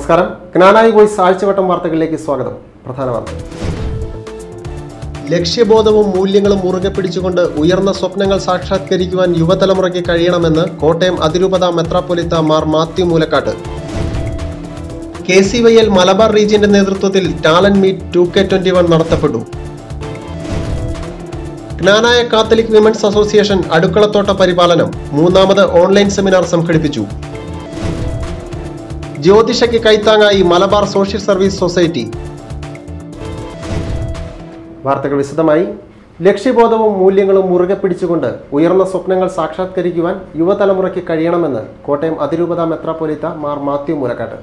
നമസ്കാരം. ജ്ഞാനായി വോയ്സ് ആഴ്ചവട്ടം വാർത്തകളിലേക്ക് സ്വാഗതം. പ്രധാന വാർത്തകൾ. ലക്ഷ്യബോധവും മൂല്യങ്ങളും മുറുകെ പിടിച്ചുകൊണ്ട് ഉയർന്ന സ്വപ്നങ്ങൾ സാക്ഷാത്കരിക്കുവാൻ യുവതലമുറയ്ക്ക് കഴിയണമെന്ന് കോട്ടയം അതിരൂപത മെത്രാപ്പൊലീത്ത മാർ മാത്യു മൂലക്കാട്ട്. KCYL മലബാർ റീജിയന്റെ നേതൃത്വത്തിൽ ടാലന്റ് മീറ്റ് 2K21 നടത്തപ്പെട്ടു. ജ്ഞാനായ കാത്തലിക് വിമൻസ് അസോസിയേഷൻ അടുക്കളത്തോട്ട പരിപാലനം മൂന്നാമത് ഓൺലൈൻ സെമിനാർ സംഘടിപ്പിച്ചു. ജ്യോതിഷയ്ക്ക് കൈത്താങ്ങായി മലബാർ സോഷ്യൽ സർവീസ് സൊസൈറ്റി. വാർത്തകൾ വിശദമായി. ലക്ഷ്യബോധവും മൂല്യങ്ങളും മുറുകെ പിടിച്ചുകൊണ്ട് ഉയർന്ന സ്വപ്നങ്ങൾ സാക്ഷാത്കരിക്കുവാൻ യുവതലമുറയ്ക്ക് കഴിയണമെന്ന് കോട്ടയം അതിരൂപത മെത്രാപ്പൊലീത്ത മാർ മാത്യു മൂലക്കാട്ട്.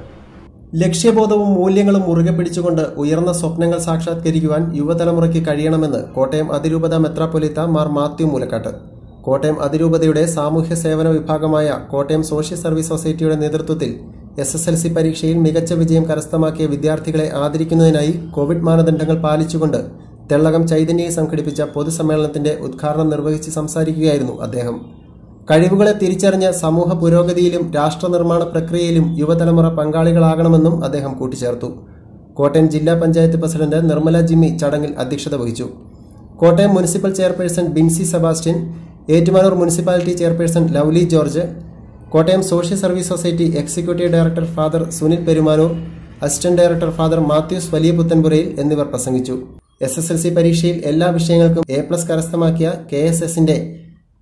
ലക്ഷ്യബോധവും മൂല്യങ്ങളും മുറുകെ പിടിച്ചുകൊണ്ട് ഉയർന്ന സ്വപ്നങ്ങൾ സാക്ഷാത്കരിക്കുവാൻ യുവതലമുറയ്ക്ക് കഴിയണമെന്ന് കോട്ടയം അതിരൂപത മെത്രാപ്പൊലീത്ത മാർ മാത്യു മൂലക്കാട്ട്. കോട്ടയം അതിരൂപതയുടെ സാമൂഹ്യ സേവന വിഭാഗമായ കോട്ടയം സോഷ്യൽ സർവീസ് സൊസൈറ്റിയുടെ നേതൃത്വത്തിൽ SSLC പരീക്ഷയിൽ മികച്ച വിജയം കരസ്ഥമാക്കിയ വിദ്യാർത്ഥികളെ ആദരിക്കുന്നതിനായി കോവിഡ് മാനദണ്ഡങ്ങൾ പാലിച്ചുകൊണ്ട് തെള്ളകം ചൈതന്യയിൽ സംഘടിപ്പിച്ച പൊതുസമ്മേളനത്തിന്റെ ഉദ്ഘാടനം നിർവഹിച്ച് സംസാരിക്കുകയായിരുന്നു അദ്ദേഹം. കഴിവുകളെ തിരിച്ചറിഞ്ഞ് സമൂഹ പുരോഗതിയിലും രാഷ്ട്ര നിർമ്മാണ പ്രക്രിയയിലും യുവതലമുറ പങ്കാളികളാകണമെന്നും അദ്ദേഹം കൂട്ടിച്ചേർത്തു. കോട്ടയം ജില്ലാ പഞ്ചായത്ത് പ്രസിഡന്റ് നിർമ്മല ജിമ്മി ചടങ്ങിൽ അധ്യക്ഷത വഹിച്ചു. Kottayam municipal chairperson Binsi Sebastian, Ettumanoor municipality chairperson Lovely George, Kottayam social service society executive director father Sunil Perumanoor, assistant director father Mathews വലിയ പുത്തൻപുരയിൽ എന്നിവർ പ്രസംഗിച്ചു. SSLC പരീക്ഷയിൽ എല്ലാ വിഷയങ്ങൾക്കും A+ കരസ്ഥമാക്കിയ KSSന്റെ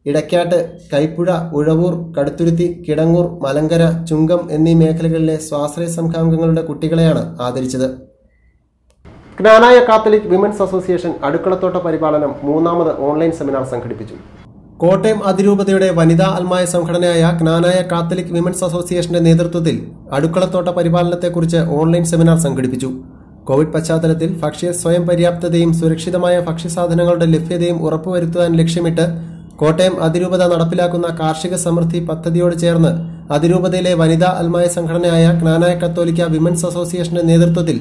ഇടക്കാട്ട്, കൈപ്പുഴ, ഉഴവൂർ, കടുത്തുരുത്തി, കിടങ്ങൂർ, മലങ്കര, ചുങ്കം എന്നീ മേഖലകളിലെ സ്വാശ്രയ സംഘാംഗങ്ങളുടെ കുട്ടികളെയാണ് ആദരിച്ചത്. ജ്ഞാനായ കാത്തലിക് വിമൻസ് അസോസിയേഷൻ അടുക്കളത്തോട്ട പരിപാലനം മൂന്നാമത് ഓൺലൈൻ സെമിനാർ സംഘടിപ്പിച്ചു. കോട്ടയം അതിരൂപതയുടെ വനിതാ അൽമായ സംഘടനയായ ജ്ഞാനായ കാത്തലിക് വിമൻസ് അസോസിയേഷന്റെ നേതൃത്വത്തിൽ അടുക്കളത്തോട്ട പരിപാലനത്തെക്കുറിച്ച് ഓൺലൈൻ സെമിനാർ സംഘടിപ്പിച്ചു. കോവിഡ് പശ്ചാത്തലത്തിൽ ഭക്ഷ്യ സ്വയം പര്യാപ്തതയും സുരക്ഷിതമായ ഭക്ഷ്യസാധനങ്ങളുടെ ലഭ്യതയും ഉറപ്പുവരുത്തുവാൻ ലക്ഷ്യമിട്ട് കോട്ടയം അതിരൂപത നടപ്പിലാക്കുന്ന കാർഷിക സമൃദ്ധി പദ്ധതിയോട് ചേർന്ന് അതിരൂപതയിലെ വനിതാ അൽമായ സംഘടനയായ ജ്ഞാനായ കത്തോലിക്ക വിമൻസ് അസോസിയേഷന്റെ നേതൃത്വത്തിൽ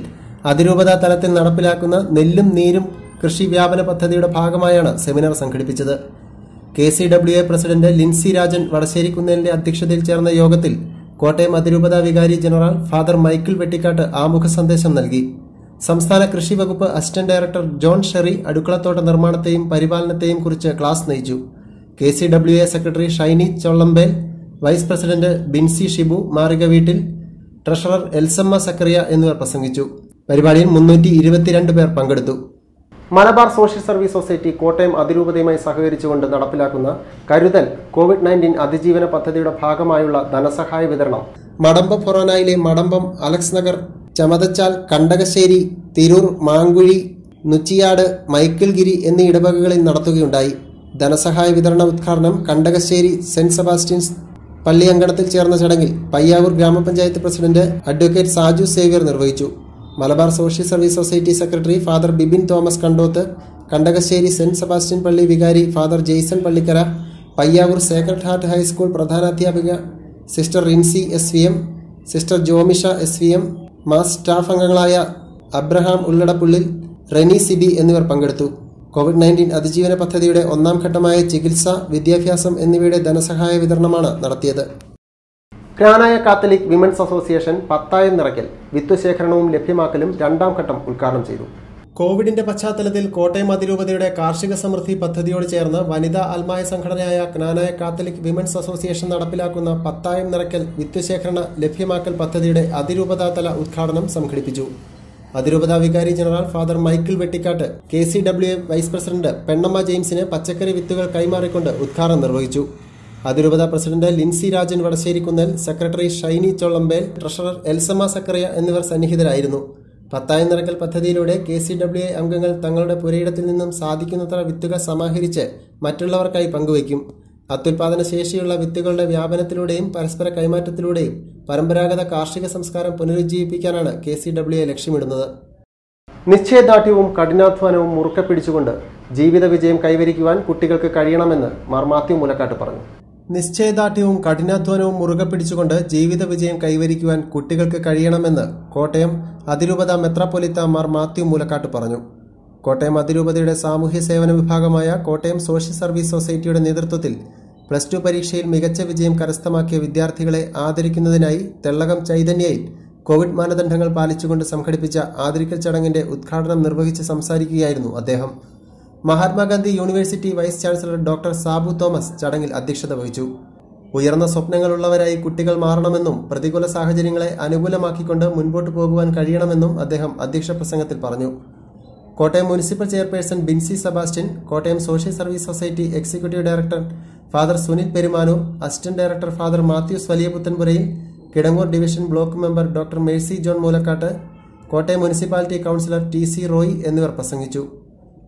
അതിരൂപത തലത്തിൽ നടപ്പിലാക്കുന്ന നെല്ലും നീരും കൃഷി വ്യാപന പദ്ധതിയുടെ ഭാഗമായാണ് സെമിനാർ സംഘടിപ്പിച്ചത്. KCWA പ്രസിഡന്റ് ലിൻസി രാജൻ വടശ്ശേരിക്കുന്നേലിന്റെ അധ്യക്ഷതയിൽ ചേർന്ന യോഗത്തിൽ കോട്ടയം അതിരൂപത വികാരി ജനറൽ ഫാദർ മൈക്കിൾ വെട്ടിക്കാട്ട് ആമുഖ സന്ദേശം നൽകി. സംസ്ഥാന കൃഷി വകുപ്പ് അസിസ്റ്റന്റ് ഡയറക്ടർ ജോൺ ഷെറി അടുക്കളത്തോട്ട നിർമ്മാണത്തെയും പരിപാലനത്തെയും കുറിച്ച് ക്ലാസ് നയിച്ചു. KCWA secretary Shiny Chollampel, vice president Binsy Shibu Marika വീട്ടിൽ, ട്രഷറർ എൽസമ്മ സക്കറിയ എന്നിവർ പ്രസംഗിച്ചു. പരിപാടിയിൽ 322 പേർ പങ്കെടുത്തു. Malabar social service society Kottayam അതിരൂപതയുമായി സഹകരിച്ചുകൊണ്ട് നടപ്പിലാക്കുന്ന കരുതൽ COVID-19 അതിജീവന പദ്ധതിയുടെ ഭാഗമായുള്ള ധനസഹായ വിതരണം മടമ്പം ഫൊറോനയിലെ മടമ്പം, അലക്സ് നഗർ, ചമതച്ചാൽ, കണ്ടകശ്ശേരി, തിരൂർ, മാങ്കുഴി, നുച്ചിയാട്, മൈക്കിൾഗിരി എന്നീ ഇടവകകളിൽ നടത്തുകയുണ്ടായി. ധനസഹായ വിതരണ ഉദ്ഘാടനം കണ്ടകശ്ശേരി സെന്റ് സെബാസ്റ്റ്യൻസ് പള്ളിയങ്കണത്തിൽ ചേർന്ന ചടങ്ങിൽ പയ്യാവൂർ ഗ്രാമപഞ്ചായത്ത് പ്രസിഡന്റ് അഡ്വക്കേറ്റ് സാജു സേവ്യർ നിർവഹിച്ചു. Malabar social service society secretary father Bibin Thomas Kandoth, Kandakassery saint Sebastian പള്ളി വികാരി father Jaison Pallikkara, Payyavoor sacred heart high school പ്രധാനാധ്യാപിക sister Rincy SVM, sister Jomisha SVM, MASS staff അംഗങ്ങളായ അബ്രഹാം ഉള്ളടപ്പുള്ളിൽ, റെനി സിബി എന്നിവർ പങ്കെടുത്തു. COVID-19 അതിജീവന പദ്ധതിയുടെ ഒന്നാം ഘട്ടമായ ചികിത്സ, വിദ്യാഭ്യാസം എന്നിവയുടെ ധനസഹായ വിതരണമാണ് നടത്തിയത്. ജ്ഞാനായ കാത്തലിക് വിമൻസ് അസോസിയേഷൻ പത്തായം നിറയ്ക്കൽ, വിത്തുശേഖരണവും ലഭ്യമാക്കലും രണ്ടാം ഘട്ടം ഉദ്ഘാടനം ചെയ്തു. കോവിഡിന്റെ പശ്ചാത്തലത്തിൽ കോട്ടയം അതിരൂപതയുടെ കാർഷിക സമൃദ്ധി പദ്ധതിയോട് ചേർന്ന് വനിതാ അൽമായ സംഘടനയായ ജ്ഞാനായ കാത്തലിക് വിമൻസ് അസോസിയേഷൻ നടപ്പിലാക്കുന്ന പത്തായം നിറയ്ക്കൽ, വിത്തുശേഖരണ ലഭ്യമാക്കൽ പദ്ധതിയുടെ അതിരൂപതാതല ഉദ്ഘാടനം സംഘടിപ്പിച്ചു. അതിരൂപത വികാരി general father Michael Vettikkatt KCWA vice president Pennamma ജെയിംസിന് പച്ചക്കറി വിത്തുകൾ കൈമാറിക്കൊണ്ട് ഉദ്ഘാടനം നിർവഹിച്ചു. അതിരൂപത president Lincy Rajan Vadasserikunnel, secretary Shiny Chollampel, treasurer Elsamma Zachariah എന്നിവർ സന്നിഹിതരായിരുന്നു. പത്തായം നിറയ്ക്കൽ പദ്ധതിയിലൂടെ KCWA അംഗങ്ങൾ തങ്ങളുടെ പുരയിടത്തിൽ നിന്നും സാധിക്കുന്നത്ര വിത്തുകൾ സമാഹരിച്ച് മറ്റുള്ളവർക്കായി പങ്കുവയ്ക്കും. അത്യുൽപാദന ശേഷിയുള്ള വിത്തുകളുടെ വ്യാപനത്തിലൂടെയും പരസ്പര കൈമാറ്റത്തിലൂടെയും പരമ്പരാഗത കാർഷിക സംസ്കാരം പുനരുജ്ജീവിപ്പിക്കാനാണ് KCWA ലക്ഷ്യമിടുന്നത്. നിശ്ചയദാർഢ്യവും കഠിനാധ്വാനവും മുറുക്കെ പിടിച്ചുകൊണ്ട് ജീവിത വിജയം കൈവരിക്കുവാൻ കുട്ടികൾക്ക് കഴിയണമെന്ന് മാർ മാത്യു മൂലക്കാട്ട് പറഞ്ഞു. നിശ്ചയദാർഢ്യവും കഠിനാധ്വാനവും മുറുകെ പിടിച്ചുകൊണ്ട് ജീവിത വിജയം കൈവരിക്കുവാൻ കുട്ടികൾക്ക് കഴിയണമെന്ന് കോട്ടയം അതിരൂപത മെത്രാപ്പൊലീത്ത മാർ മാത്യു മൂലക്കാട്ട് പറഞ്ഞു. കോട്ടയം അതിരൂപതയുടെ സാമൂഹ്യ സേവന വിഭാഗമായ കോട്ടയം സോഷ്യൽ സർവീസ് സൊസൈറ്റിയുടെ നേതൃത്വത്തിൽ +2 പരീക്ഷയിൽ മികച്ച വിജയം കരസ്ഥമാക്കിയ വിദ്യാർത്ഥികളെ ആദരിക്കുന്നതിനായി തെള്ളകം ചൈതന്യയിൽ കോവിഡ് മാനദണ്ഡങ്ങൾ പാലിച്ചുകൊണ്ട് സംഘടിപ്പിച്ച ആദരിക്കൽ ചടങ്ങിന്റെ ഉദ്ഘാടനം നിർവഹിച്ച് സംസാരിക്കുകയായിരുന്നു അദ്ദേഹം. Mahatma Gandhi university vice chancellor doctor Sabu Thomas ചടങ്ങിൽ അധ്യക്ഷത വഹിച്ചു. ഉയർന്ന സ്വപ്നങ്ങളുള്ളവരായി കുട്ടികൾ മാറണമെന്നും പ്രതികൂല സാഹചര്യങ്ങളെ അനുകൂലമാക്കിക്കൊണ്ട് മുൻപോട്ടു പോകുവാൻ കഴിയണമെന്നും അദ്ദേഹം അധ്യക്ഷ പ്രസംഗത്തിൽ പറഞ്ഞു. Kottayam municipal chairperson Binsi Sebastian, Kottayam social service society executive director father Sunil Perumanoor, assistant director father Mathews വലിയ പുത്തൻപുരയിൽ, Kidangoor division block member doctor Mercy John Moolakkatt, Kottayam municipality councillor TC Roy എന്നിവർ പ്രസംഗിച്ചു.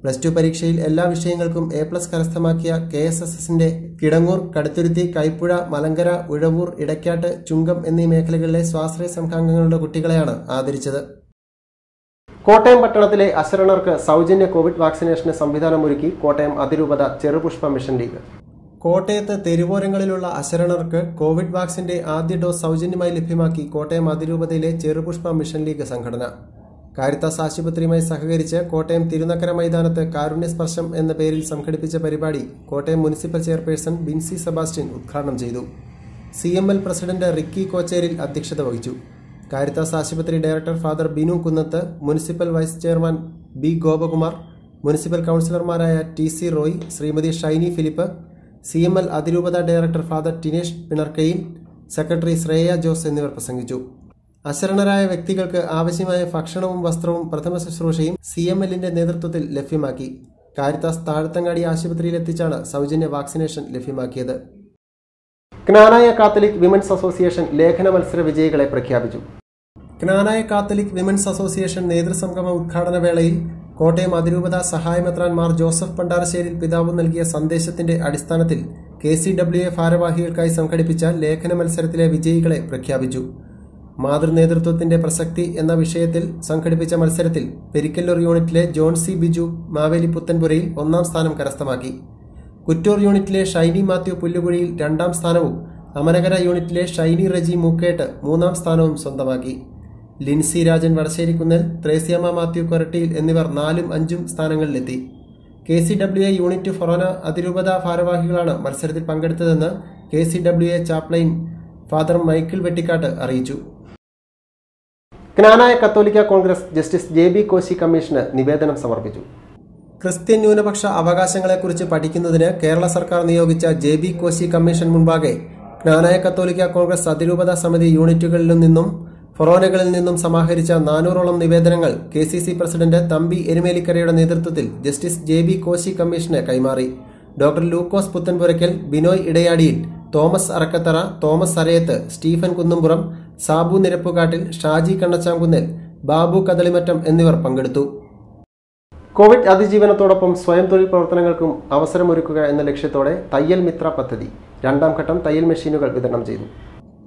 +2 പരീക്ഷയിൽ എല്ലാ വിഷയങ്ങൾക്കും A+ കരസ്ഥമാക്കിയ KSSSന്റെ കിടങ്ങൂർ, കടുത്തുരുത്തി, കൈപ്പുഴ, മലങ്കര, ഉഴവൂർ, ഇടയ്ക്കാട്ട്, ചുങ്കം എന്നീ മേഖലകളിലെ സ്വാശ്രയ സംഘാംഗങ്ങളുടെ കുട്ടികളെയാണ് ആദരിച്ചത്. കോട്ടയം പട്ടണത്തിലെ അശരണർക്ക് സൗജന്യ കോവിഡ് വാക്സിനേഷന് സംവിധാനമൊരുക്കി കോട്ടയം അതിരൂപത ചെറുപുഷ്പ മിഷൻ ലീഗ്. കോട്ടയത്ത് തെരുവോരങ്ങളിലുള്ള അശരണർക്ക് കോവിഡ് വാക്സിന്റെ ആദ്യ ഡോസ് സൗജന്യമായി ലഭ്യമാക്കി കോട്ടയം അതിരൂപതയിലെ ചെറുപുഷ്പ മിഷൻ ലീഗ് സംഘടന. കാരിത്താസ് ആശുപത്രിയുമായി സഹകരിച്ച് കോട്ടയം തിരുനക്കര മൈതാനത്ത് കാരുണ്യസ്പർശം എന്ന പേരിൽ സംഘടിപ്പിച്ച പരിപാടി കോട്ടയം മുനിസിപ്പൽ ചെയർപേഴ്സൺ ബിൻസി സെബാസ്റ്റ്യൻ ഉദ്ഘാടനം ചെയ്തു. CML പ്രസിഡന്റ് റിക്കി കോച്ചേരിൽ അധ്യക്ഷത വഹിച്ചു. കാരിത്താസ് ആശുപത്രി director father Binu Kunnath, municipal vice chairman B Gopakumar, municipal കൌൺസിലർമാരായ TC Roy, Shrimati Shiny Philip, CML അതിരൂപത director father Tinesh Pinarkayil, secretary Shreya Jose എന്നിവർ പ്രസംഗിച്ചു. അശരണരായ വ്യക്തികൾക്ക് ആവശ്യമായ ഭക്ഷണവും വസ്ത്രവും പ്രഥമ ശുശ്രൂഷയും CMLന്റെ നേതൃത്വത്തിൽ ലഭ്യമാക്കി. കാരിത്താസ് താഴത്തങ്ങാടി ആശുപത്രിയിലെത്തിച്ചാണ് സൗജന്യ വാക്സിനേഷൻ ലഭ്യമാക്കിയത്. ജ്ഞാനായ കാത്തലിക് വിമൻസ് അസോസിയേഷൻ ലേഖന മത്സര വിജയികളെ പ്രഖ്യാപിച്ചു. ജ്ഞാനായ കാത്തലിക് വിമൻസ് അസോസിയേഷൻ നേതൃസംഗമ ഉദ്ഘാടന വേളയിൽ കോട്ടയം അതിരൂപത സഹായമെത്രാൻ മാർ ജോസഫ് പണ്ടാരശ്ശേരിൽ പിതാവ് നൽകിയ സന്ദേശത്തിന്റെ അടിസ്ഥാനത്തിൽ KCWA ഭാരവാഹികൾക്കായി സംഘടിപ്പിച്ച ലേഖന മത്സരത്തിലെ വിജയികളെ പ്രഖ്യാപിച്ചു. മാതൃനേതൃത്വത്തിന്റെ പ്രസക്തി എന്ന വിഷയത്തിൽ സംഘടിപ്പിച്ച മത്സരത്തിൽ പെരിക്കല്ലൂർ യൂണിറ്റിലെ ജോൺ C ബിജു മാവേലി പുത്തൻപുരയിൽ 1ാം സ്ഥാനം കരസ്ഥമാക്കി. കുറ്റൂർ യൂണിറ്റിലെ ഷൈനി മാത്യു പുല്ലുകുഴിയിൽ 2ാം സ്ഥാനവും അമനകര യൂണിറ്റിലെ ഷൈനി റജി മൂക്കേട്ട് 3ാം സ്ഥാനവും സ്വന്തമാക്കി. ലിൻസി രാജൻ വടശ്ശേരിക്കുന്നൽ, ത്രേസ്യാമ്മ മാത്യു കൊരട്ടിയിൽ എന്നിവർ 4ഉം 5ഉം സ്ഥാനങ്ങളിലെത്തി. KCWA യൂണിറ്റ് ഫൊറോന അതിരൂപത ഭാരവാഹികളാണ് മത്സരത്തിൽ പങ്കെടുത്തതെന്ന് KCWA chaplain father Michael Vettikattu അറിയിച്ചു. ജ്ഞാനായ കത്തോലിക്ക Congress justice JB Koshy commission നിവേദനം സമർപ്പിച്ചു. ക്രിസ്ത്യൻ ന്യൂനപക്ഷ അവകാശങ്ങളെക്കുറിച്ച് പഠിക്കുന്നതിന് കേരള സർക്കാർ നിയോഗിച്ച JB കോശി കമ്മീഷൻ മുൻപാകെ ജ്ഞാനായ കത്തോലിക്ക കോൺഗ്രസ് അതിരൂപത സമിതി യൂണിറ്റുകളിൽ നിന്നും ഫൊറോനകളിൽ നിന്നും സമാഹരിച്ച 400ഓളം നിവേദനങ്ങൾ KCC പ്രസിഡന്റ് തമ്പി എരുമേലിക്കരയുടെ നേതൃത്വത്തിൽ ജസ്റ്റിസ് JB കോശി കമ്മീഷന് കൈമാറി. Doctor Lukose Puthenpurackal, Binoy Idayadiyil, Thomas Arakkathara, Thomas Arayath, Stephen Kunnumpuram, Sabu Nirappukattil, Shaji Kannachankunnel, Babu Kadalimattam എന്നിവർ പങ്കെടുത്തു. കോവിഡ് അതിജീവനത്തോടൊപ്പം സ്വയം തൊഴിൽ പ്രവർത്തനങ്ങൾക്കും അവസരമൊരുക്കുക എന്ന ലക്ഷ്യത്തോടെ തയ്യൽ മിത്ര പദ്ധതി 2ാം ഘട്ടം തയ്യൽ മെഷീനുകൾ വിതരണം ചെയ്തു.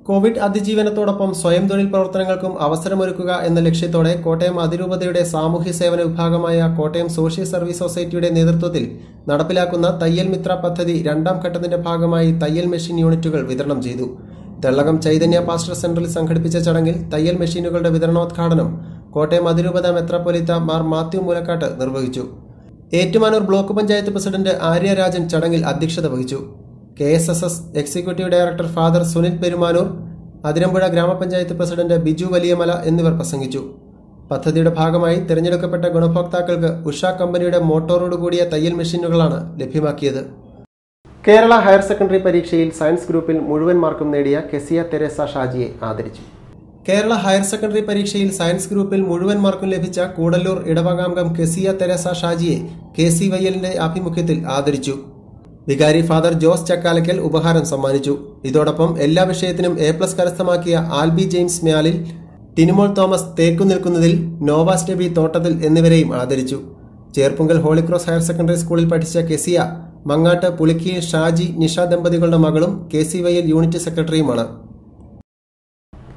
കോവിഡ് അതിജീവനത്തോടൊപ്പം സ്വയം തൊഴിൽ പ്രവർത്തനങ്ങൾക്കും അവസരമൊരുക്കുക എന്ന ലക്ഷ്യത്തോടെ കോട്ടയം അതിരൂപതയുടെ സാമൂഹ്യ സേവന വിഭാഗമായ കോട്ടയം സോഷ്യൽ സർവീസ് സൊസൈറ്റിയുടെ നേതൃത്വത്തിൽ നടപ്പിലാക്കുന്ന തയ്യൽ മിത്ര പദ്ധതി 2ാം ഘട്ടത്തിന്റെ ഭാഗമായി തയ്യൽ മെഷീൻ യൂണിറ്റുകൾ വിതരണം ചെയ്തു. തെള്ളകം ചൈതന്യ പാസ്റ്റർ സെന്ററിൽ സംഘടിപ്പിച്ച ചടങ്ങിൽ തയ്യൽ മെഷീനുകളുടെ വിതരണോദ്ഘാടനം കോട്ടയം അതിരൂപത മെത്രാപ്പൊലീത്ത മാർ മാത്യു മൂലക്കാട്ട് നിർവഹിച്ചു. ഏറ്റുമാനൂർ ബ്ലോക്ക് പഞ്ചായത്ത് പ്രസിഡന്റ് ആര്യ രാജൻ ചടങ്ങിൽ അധ്യക്ഷത വഹിച്ചു. KSSS executive director father Sunil Perumanoor, Athirampuzha ഗ്രാമപഞ്ചായത്ത് പ്രസിഡന്റ് ബിജു വലിയമല എന്നിവർ പ്രസംഗിച്ചു. പദ്ധതിയുടെ ഭാഗമായി തിരഞ്ഞെടുക്കപ്പെട്ട ഗുണഭോക്താക്കൾക്ക് ഉഷ കമ്പനിയുടെ മോട്ടോറോടുകൂടിയ തയ്യൽ മെഷീനുകളാണ് ലഭ്യമാക്കിയത്. കേരള ഹയർ സെക്കൻഡറി പരീക്ഷയിൽ സയൻസ് ഗ്രൂപ്പിൽ മുഴുവൻ മാർക്കും നേടിയ കെസിയ തെരേസ ഷാജിയെ ആദരിച്ചു. കേരള ഹയർ സെക്കൻഡറി പരീക്ഷയിൽ സയൻസ് ഗ്രൂപ്പിൽ മുഴുവൻ മാർക്കും ലഭിച്ച കൂടല്ലൂർ ഇടവകാംഗം കെസിയ തെരേസ ഷാജിയെ KCYLന്റെ ആഭിമുഖ്യത്തിൽ ആദരിച്ചു. വികാരി ഫാദർ ജോസ് ചക്കാലക്കൽ ഉപഹാരം സമ്മാനിച്ചു. ഇതോടൊപ്പം എല്ലാ വിഷയത്തിനും A+ കരസ്ഥമാക്കിയ ആൽബി ജെയിംസ് മ്യാലിൽ, ടിനിമോൾ തോമസ് തേക്കുനിൽക്കുന്നതിൽ, നോവാസ് ഡെബി തോട്ടത്തിൽ എന്നിവരെയും ആദരിച്ചു. ചേർപ്പുങ്കൽ ഹോളിക്രോസ് ഹയർ സെക്കൻഡറി സ്കൂളിൽ പഠിച്ച കെസിയ മങ്ങാട്ട് പുളിക്കിയിൽ ഷാജി നിഷ ദമ്പതികളുടെ മകളും KCYL യൂണിറ്റ് സെക്രട്ടറിയുമാണ്.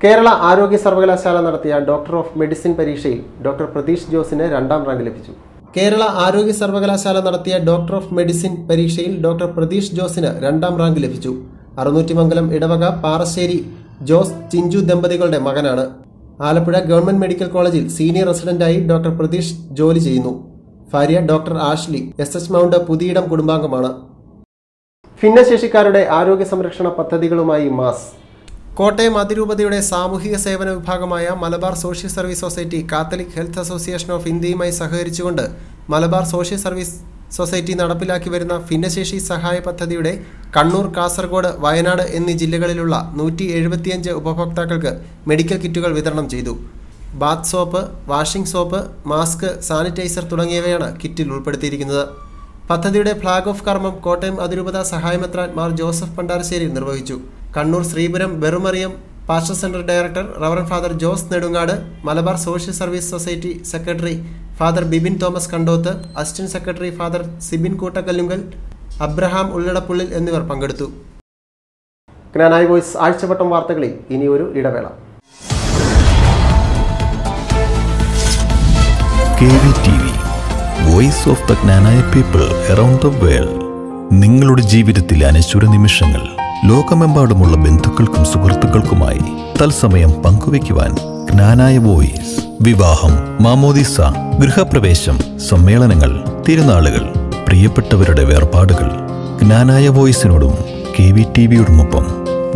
കേരള ആരോഗ്യ സർവകലാശാല നടത്തിയ ഡോക്ടർ ഓഫ് മെഡിസിൻ പരീക്ഷയിൽ ഡോക്ടർ പ്രതീഷ് ജോസിന് 2ാം റാങ്ക് ലഭിച്ചു. കേരള ആരോഗ്യ സർവകലാശാല നടത്തിയ ഡോക്ടർ ഓഫ് മെഡിസിൻ പരീക്ഷയിൽ ഡോക്ടർ പ്രതീഷ് ജോസിന് 2ാം റാങ്ക് ലഭിച്ചു. അറുന്നൂറ്റിമംഗലം ഇടവക പാറശ്ശേരി ജോസ് ചിഞ്ചു ദമ്പതികളുടെ മകനാണ്. ആലപ്പുഴ ഗവൺമെന്റ് മെഡിക്കൽ കോളേജിൽ സീനിയർ റെസിഡന്റായി ഡോക്ടർ പ്രതീഷ് ജോലി ചെയ്യുന്നു. ഭാര്യ doctor Ashley SH mount Puthiyidam കുടുംബാംഗമാണ്. ഭിന്നശേഷിക്കാരുടെ ആരോഗ്യ സംരക്ഷണ പദ്ധതികളുമായി മാസ്. കോട്ടയം അതിരൂപതയുടെ സാമൂഹിക സേവന വിഭാഗമായ Malabar social service society catholic health association of ഇന്ത്യയുമായി സഹകരിച്ചുകൊണ്ട് മലബാർ സോഷ്യൽ സർവീസ് സൊസൈറ്റി നടപ്പിലാക്കി വരുന്ന ഭിന്നശേഷി സഹായ പദ്ധതിയുടെ കണ്ണൂർ, കാസർഗോഡ്, വയനാട് എന്നീ ജില്ലകളിലുള്ള 175 ഉപഭോക്താക്കൾക്ക് മെഡിക്കൽ കിറ്റുകൾ വിതരണം ചെയ്തു. Bath soap, washing soap, mask, sanitiser തുടങ്ങിയവയാണ് കിറ്റിൽ ഉൾപ്പെടുത്തിയിരിക്കുന്നത്. പദ്ധതിയുടെ ഫ്ളാഗ് ഓഫ് കർമ്മം കോട്ടയം അതിരൂപത സഹായമെത്രാൻ മാർ ജോസഫ് പണ്ടാരശ്ശേരി നിർവഹിച്ചു. കണ്ണൂർ ശ്രീപുരം ബെറുമറിയം pastor centre director reverend father Jose Nedungad, Malabar social service society secretary father Bibin Thomas Kandoth, assistant secretary father Sibin Koottakallunkal, Abraham Ulladappullil എന്നിവർ പങ്കെടുത്തു. ജ്ഞാനായ വോയിസ് ആഴ്ചവട്ടം വാർത്തകളിൽ ഇനിയൊരു ഇടവേള. Voice of the Knanaya people around the world. നിങ്ങളുടെ ജീവിതത്തിലെ അനശ്വര നിമിഷങ്ങൾ ലോകമെമ്പാടുമുള്ള ബന്ധുക്കൾക്കും സുഹൃത്തുക്കൾക്കുമായി തത്സമയം പങ്കുവയ്ക്കുവാൻ ജ്ഞാനായ വോയിസ്. വിവാഹം, മാമോദിസ, ഗൃഹപ്രവേശം, സമ്മേളനങ്ങൾ, തിരുനാളുകൾ, പ്രിയപ്പെട്ടവരുടെ വേർപാടുകൾ. ജ്ഞാനായ വോയിസിനോടും KVTVയോടുമൊപ്പം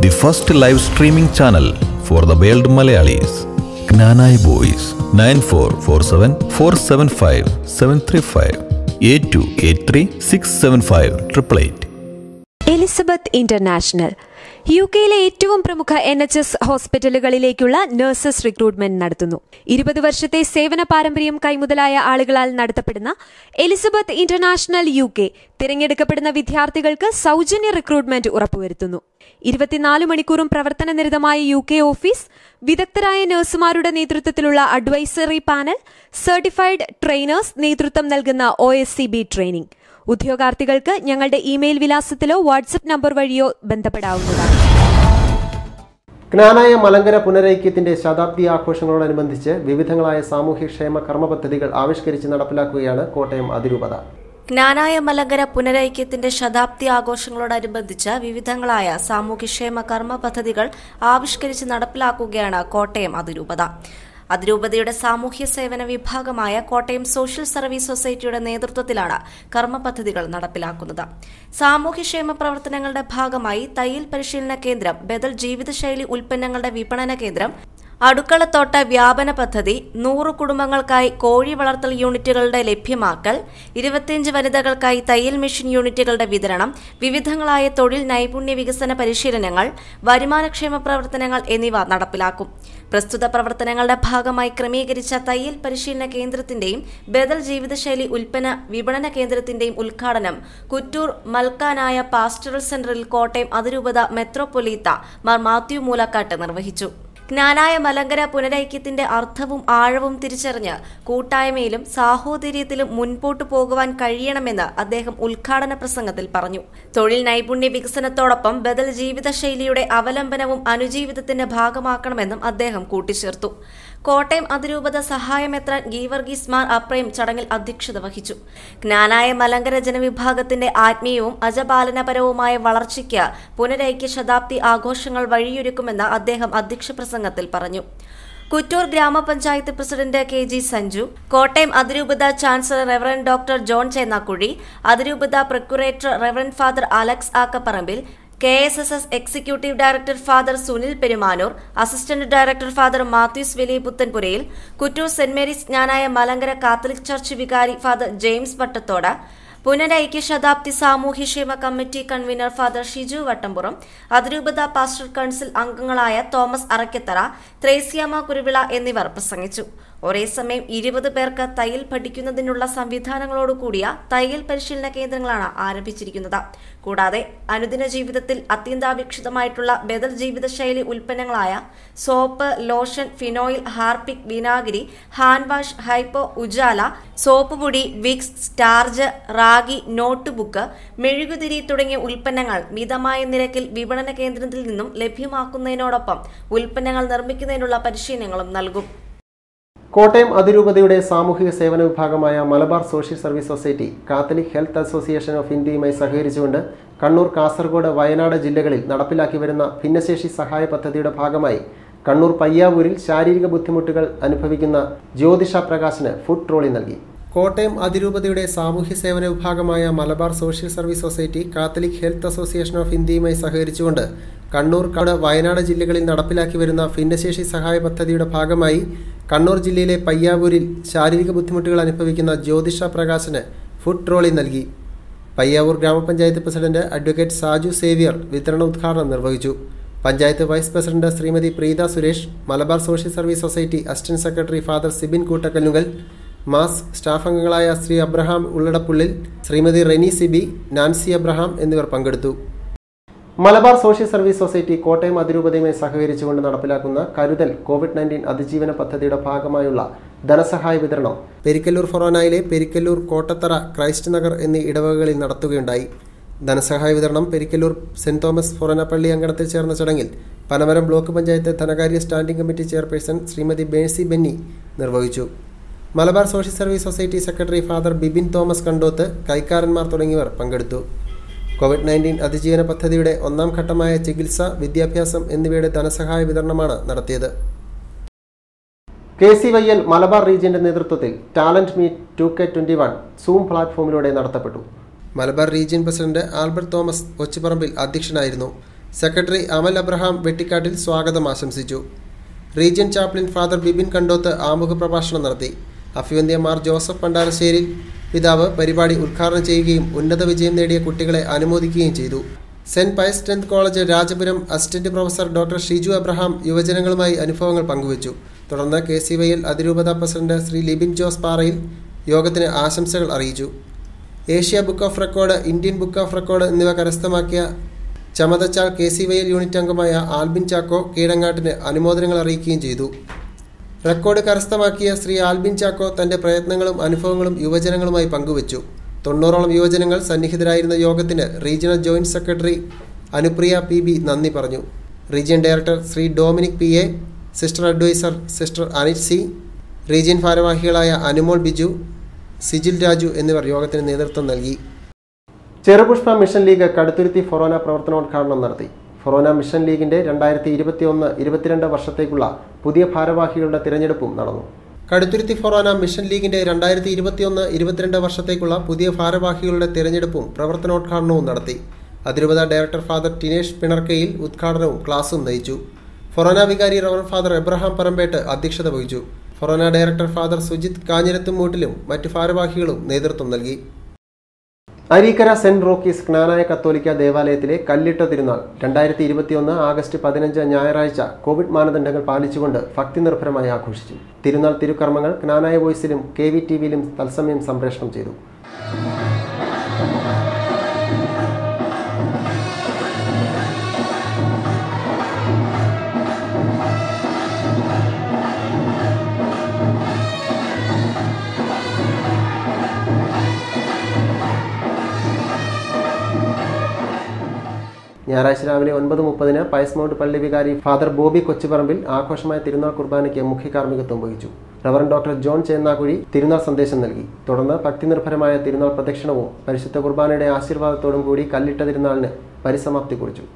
the first live streaming channel for the world Malayalees. Knanaya voice 9447475735 8283675888. Elizabeth international യുകെയിലെ ഏറ്റവും പ്രമുഖ NHS ഹോസ്പിറ്റലുകളിലേക്കുള്ള നഴ്സസ് റിക്രൂട്ട്മെന്റ് നടത്തുന്നു. 20 വർഷത്തെ സേവന പാരമ്പര്യം കൈമുതലായ ആളുകളാൽ നടത്തപ്പെടുന്ന എലിസബത്ത് ഇന്റർനാഷണൽ UK തിരഞ്ഞെടുക്കപ്പെടുന്ന വിദ്യാർത്ഥികൾക്ക് സൗജന്യ റിക്രൂട്ട്മെന്റ് ഉറപ്പുവരുത്തുന്നു. 24 മണിക്കൂറും പ്രവർത്തനനിരതമായ UK ഓഫീസ്, വിദഗ്ധരായ നഴ്സുമാരുടെ നേതൃത്വത്തിലുള്ള അഡ്വൈസറി പാനൽ, സർട്ടിഫൈഡ് ട്രെയിനേഴ്സ്, നേതൃത്വം നൽകുന്ന OSCB ട്രെയിനിംഗ്. ഉദ്യോഗാർത്ഥികൾക്ക് ഞങ്ങളുടെ ഇമെയിൽ വിലാസത്തിലോ വാട്സ്ആപ്പ് നമ്പർ വഴിയോ ബന്ധപ്പെടാവുന്നതാണ്. ജ്ഞാനായ മലങ്കര പുനരൈക്യത്തിന്റെ ശതാബ്ദി ആഘോഷങ്ങളോടനുബന്ധിച്ച് വിവിധങ്ങളായ സാമൂഹ്യക്ഷേമ കർമ്മ പദ്ധതികൾ ആവിഷ്കരിച്ച് നടപ്പിലാക്കുകയാണ് കോട്ടയം അതിരൂപത. ജ്ഞാനായ മലങ്കര പുനരൈക്യത്തിന്റെ ശതാബ്ദി ആഘോഷങ്ങളോടനുബന്ധിച്ച് വിവിധങ്ങളായ സാമൂഹ്യക്ഷേമ കർമ്മ പദ്ധതികൾ ആവിഷ്കരിച്ച് നടപ്പിലാക്കുകയാണ് കോട്ടയം അതിരൂപത. അതിരൂപതയുടെ സാമൂഹ്യ സേവന വിഭാഗമായ കോട്ടയം സോഷ്യൽ സർവീസ് സൊസൈറ്റിയുടെ നേതൃത്വത്തിലാണ് കർമ്മ പദ്ധതികൾ നടപ്പിലാക്കുന്നത്. സാമൂഹ്യക്ഷേമ പ്രവർത്തനങ്ങളുടെ ഭാഗമായി തയ്യൽ പരിശീലന കേന്ദ്രം, ബദൽ ജീവിതശൈലി ഉൽപ്പന്നങ്ങളുടെ വിപണന കേന്ദ്രം, അടുക്കളത്തോട്ട വ്യാപന പദ്ധതി, 100 കുടുംബങ്ങൾക്കായി കോഴി വളർത്തൽ യൂണിറ്റുകളുടെ ലഭ്യമാക്കൽ, 25 വനിതകൾക്കായി തയ്യൽ മെഷീൻ യൂണിറ്റുകളുടെ വിതരണം, വിവിധങ്ങളായ തൊഴിൽ നൈപുണ്യ വികസന പരിശീലനങ്ങൾ, വരുമാനക്ഷേമ പ്രവർത്തനങ്ങൾ എന്നിവ നടപ്പിലാക്കും. പ്രസ്തുത പ്രവർത്തനങ്ങളുടെ ഭാഗമായി ക്രമീകരിച്ച തയ്യൽ പരിശീലന കേന്ദ്രത്തിന്റെയും ബദൽ ജീവിതശൈലി ഉൽപ്പന്ന വിപണന കേന്ദ്രത്തിന്റെയും ഉദ്ഘാടനം കുറ്റൂർ മൽക്കാനായ പാസ്റ്ററൽ സെന്ററിൽ കോട്ടയം അതിരൂപത മെത്രോപൊലീത്ത മാർ മാത്യു മൂലക്കാട്ട് നിർവഹിച്ചു. ജ്ഞാനായ മലങ്കര പുനരൈക്യത്തിന്റെ അർത്ഥവും ആഴവും തിരിച്ചറിഞ്ഞ് കൂട്ടായ്മയിലും സാഹോദര്യത്തിലും മുൻപോട്ടു പോകുവാൻ കഴിയണമെന്ന് അദ്ദേഹം ഉദ്ഘാടന പ്രസംഗത്തിൽ പറഞ്ഞു. തൊഴിൽ നൈപുണ്യ വികസനത്തോടൊപ്പം ബദൽ ജീവിതശൈലിയുടെ അവലംബനവും അനുജീവിതത്തിന്റെ ഭാഗമാക്കണമെന്നും അദ്ദേഹം കൂട്ടിച്ചേർത്തു. കോട്ടയം അതിരൂപത സഹായമെത്രാൻ ഗീവർഗീസ് മാർ അപ്രയം ചടങ്ങിൽ അധ്യക്ഷത വഹിച്ചു. ജ്ഞാനായ മലങ്കര ജനവിഭാഗത്തിന്റെ ആത്മീയവും അജപാലനപരവുമായ വളർച്ചയ്ക്ക് പുനരൈക്യ ശതാബ്ദി ആഘോഷങ്ങൾ വഴിയൊരുക്കുമെന്ന് അദ്ദേഹം അധ്യക്ഷ പ്രസംഗത്തിൽ പറഞ്ഞു. കുറ്റൂർ ഗ്രാമപഞ്ചായത്ത് പ്രസിഡന്റ് KG സഞ്ജു, കോട്ടയം അതിരൂപത chancellor reverend doctor John Chennakuzhy, അതിരൂപത procurator reverend father Alex Akkaparambil, KSSS executive director father Sunil Perumanoor, assistant director father Mathews വലിയ പുത്തൻപുരയിൽ, Kuttoor saint Mary's Knanaya Malankara catholic church വികാരി ഫാദർ ജെയിംസ് പട്ടത്തോട്, പുനരൈക്യ ശതാബ്ദി സാമൂഹ്യക്ഷേമ committee convener father Shiju Vattampuram, അതിരൂപത പാസ്റ്റർ കൗൺസിൽ അംഗങ്ങളായ തോമസ് അറക്കത്തറ, ത്രേസ്യാമ കുരുവിള എന്നിവർ പ്രസംഗിച്ചു. ഒരേ സമയം 20 പേർക്ക് തയ്യൽ പഠിക്കുന്നതിനുള്ള സംവിധാനങ്ങളോടുകൂടിയ തയ്യൽ പരിശീലന കേന്ദ്രങ്ങളാണ് ആരംഭിച്ചിരിക്കുന്നത്. കൂടാതെ അനുദിന ജീവിതത്തിൽ അത്യന്താപേക്ഷിതമായിട്ടുള്ള ബദൽ ജീവിതശൈലി ഉൽപ്പന്നങ്ങളായ സോപ്പ്, ലോഷൻ, ഫിനോയിൽ, ഹാർപിക്, വിനാഗിരി, hand wash, hypo, Ujala, soap പൊടി, വിക്സ്, സ്റ്റാർജ്, റാഗി, നോട്ട് ബുക്ക്, മെഴുകുതിരി തുടങ്ങിയ ഉൽപ്പന്നങ്ങൾ മിതമായ നിരക്കിൽ വിപണന കേന്ദ്രത്തിൽ നിന്നും ലഭ്യമാക്കുന്നതിനോടൊപ്പം ഉൽപ്പന്നങ്ങൾ നിർമ്മിക്കുന്നതിനുള്ള പരിശീലനങ്ങളും നൽകും. കോട്ടയം അതിരൂപതയുടെ സാമൂഹിക സേവന വിഭാഗമായ Malabar social service society catholic health association of ഇന്ത്യയുമായി സഹകരിച്ചുകൊണ്ട് കണ്ണൂർ, കാസർഗോഡ്, വയനാട് ജില്ലകളിൽ നടപ്പിലാക്കി വരുന്ന ഭിന്നശേഷി സഹായ പദ്ധതിയുടെ ഭാഗമായി കണ്ണൂർ പയ്യാവൂരിൽ ശാരീരിക ബുദ്ധിമുട്ടുകൾ അനുഭവിക്കുന്ന ജ്യോതിഷ പ്രകാശിന് ഫുഡ് ട്രോളി നൽകി. കോട്ടയം അതിരൂപതയുടെ സാമൂഹ്യ സേവന വിഭാഗമായ Malabar social service society catholic health association of ഇന്ത്യയുമായി സഹകരിച്ചുകൊണ്ട് കണ്ണൂർ, വയനാട് ജില്ലകളിൽ നടപ്പിലാക്കി വരുന്ന ഭിന്നശേഷി സഹായ പദ്ധതിയുടെ ഭാഗമായി കണ്ണൂർ ജില്ലയിലെ പയ്യാവൂരിൽ ശാരീരിക ബുദ്ധിമുട്ടുകൾ അനുഭവിക്കുന്ന ജ്യോതിഷ പ്രകാശന് ഫുഡ് ട്രോളി നൽകി. പയ്യാവൂർ ഗ്രാമപഞ്ചായത്ത് പ്രസിഡന്റ് അഡ്വക്കേറ്റ് സാജു സേവ്യർ വിതരണ ഉദ്ഘാടനം നിർവഹിച്ചു. Panchayat vice president Shrimati Preetha Suresh, Malabar social service society assistant secretary father Sibin Koottakallunkal, MASS staff അംഗങ്ങളായ Shri Abraham Ulladappullil, Shrimati Reni Sibi, Nancy Abraham എന്നിവർ പങ്കെടുത്തു. Malabar social service society Kottayam അതിരൂപതയുമായി സഹകരിച്ചുകൊണ്ട് നടപ്പിലാക്കുന്ന കരുതൽ COVID-19 അതിജീവന പദ്ധതിയുടെ ഭാഗമായുള്ള ധനസഹായ വിതരണം പെരിക്കല്ലൂർ ഫൊറോനയിലെ പെരിക്കല്ലൂർ, കോട്ടത്തറ, ക്രൈസ്റ്റ് നഗർ എന്നീ ഇടവകകളിൽ നടത്തുകയുണ്ടായി. ധനസഹായ വിതരണം പെരിക്കല്ലൂർ സെന്റ് തോമസ് ഫൊറോന പള്ളി അങ്കണത്തിൽ ചേർന്ന ചടങ്ങിൽ പനമരം ബ്ലോക്ക് പഞ്ചായത്ത് ധനകാര്യ standing committee chairperson Shrimati Bersy Benny നിർവഹിച്ചു. Malabar social service society secretary father Bibin Thomas Kandoth, കൈക്കാരന്മാർ തുടങ്ങിയവർ പങ്കെടുത്തു. COVID-19 അതിജീവന പദ്ധതിയുടെ ഒന്നാം ഘട്ടമായ ചികിത്സ, വിദ്യാഭ്യാസം എന്നിവയുടെ ധനസഹായ വിതരണമാണ് നടത്തിയത്. KCYL മലബാർ റീജിയന്റെ നേതൃത്വത്തിൽ ടാലന്റ് മീറ്റ് 2K21 സൂം പ്ലാറ്റ്ഫോമിലൂടെ നടത്തപ്പെട്ടു. Malabar region president Albert Thomas Ochuparambil അധ്യക്ഷനായിരുന്നു. സെക്രട്ടറി അമൽ അബ്രഹാം വെട്ടിക്കാട്ടിൽ സ്വാഗതം ആശംസിച്ചു. Region chaplain father Bibin Kandoth ആമുഖ പ്രഭാഷണം നടത്തി. അഭിവന്ദ്യ മാർ ജോസഫ് പണ്ടാരശ്ശേരിൽ പിതാവ് പരിപാടി ഉദ്ഘാടനം ചെയ്യുകയും ഉന്നത വിജയം നേടിയ കുട്ടികളെ അനുമോദിക്കുകയും ചെയ്തു. Saint Pius 10th college Rajapuram assistant professor doctor Shiju Abraham യുവജനങ്ങളുമായി അനുഭവങ്ങൾ പങ്കുവച്ചു. തുടർന്ന് KCYL അതിരൂപത പ്രസിഡന്റ് ശ്രീ ലിബിൻ ജോസ് പാറയിൽ യോഗത്തിന് ആശംസകൾ അറിയിച്ചു. Asia book of record, Indian book of record എന്നിവ കരസ്ഥമാക്കിയ ചമതച്ചാൽ KCYL യൂണിറ്റ് അംഗമായ ആൽബിൻ ചാക്കോ കീഴങ്ങാട്ടിന് അനുമോദനങ്ങൾ അറിയിക്കുകയും ചെയ്തു. റെക്കോർഡ് കരസ്ഥമാക്കിയ ശ്രീ ആൽബിൻ ചാക്കോ തന്റെ പ്രയത്നങ്ങളും അനുഭവങ്ങളും യുവജനങ്ങളുമായി പങ്കുവച്ചു. 90ഓളം യുവജനങ്ങൾ സന്നിഹിതരായിരുന്ന യോഗത്തിന് regional joint secretary Anupriya PB നന്ദി പറഞ്ഞു. Region director Shri Dominic PA, sister adviser sister Anit C, region ഭാരവാഹികളായ അനുമോൾ ബിജു, സിജിൽ രാജു എന്നിവർ യോഗത്തിന് നേതൃത്വം നൽകി. Cherupushpa mission league Kaduthuruthy forane പ്രവർത്തനോദ്ഘാടനം നടത്തി. ഫൊറോന മിഷൻ ലീഗിന്റെ 2021-22 വർഷത്തേക്കുള്ള പുതിയ ഭാരവാഹികളുടെ തിരഞ്ഞെടുപ്പും നടന്നു. കടുത്തുരുത്തി ഫൊറോന മിഷൻ ലീഗിന്റെ 2021-22 വർഷത്തേക്കുള്ള പുതിയ ഭാരവാഹികളുടെ തിരഞ്ഞെടുപ്പും പ്രവർത്തനോദ്ഘാടനവും നടത്തി. അതിരൂപത ഡയറക്ടർ ഫാദർ ടിനേഷ് പിണർക്കയിൽ ഉദ്ഘാടനവും ക്ലാസും നയിച്ചു. ഫൊറോന വികാരി റവറൻ ഫാദർ എബ്രഹാം പറമ്പേട്ട് അധ്യക്ഷത വഹിച്ചു. ഫൊറോന ഡയറക്ടർ ഫാദർ സുജിത് കാഞ്ഞിരത്തുമൂട്ടിലും മറ്റു ഭാരവാഹികളും നേതൃത്വം നൽകി. അരീക്കര സെന്റ് റോക്കീസ് ജ്ഞാനായ കത്തോലിക്ക ദേവാലയത്തിലെ കല്ലിട്ട തിരുനാൾ 2021 ആഗസ്റ്റ് 15 ഞായറാഴ്ച കോവിഡ് മാനദണ്ഡങ്ങൾ പാലിച്ചുകൊണ്ട് ഭക്തിനിർഭരമായി ആഘോഷിച്ചു. തിരുനാൾ തിരുക്കർമ്മങ്ങൾ ജ്ഞാനായ വോയിസിലും KVTVയിലും തത്സമയം സംപ്രേഷണം ചെയ്തു. ഞായറാഴ്ച രാവിലെ 9:30 പയസ് മൗണ്ട് പള്ളി വികാരി ഫാദർ ബോബി കൊച്ചുപറമ്പിൽ ആഘോഷമായ തിരുനാൾ കുർബാനയ്ക്ക് മുഖ്യ കാർമ്മികത്വം വഹിച്ചു. റവറൻ ഡോക്ടർ ജോൺ ചേന്നാക്കുഴി തിരുനാൾ സന്ദേശം നൽകി. തുടർന്ന് ഭക്തിനിർഭരമായ തിരുനാൾ പ്രദക്ഷിണവും പരിശുദ്ധ കുർബാനയുടെ ആശീർവാദത്തോടും കൂടി കല്ലിട്ട തിരുനാളിന് പരിസമാപ്തി കുറിച്ചു.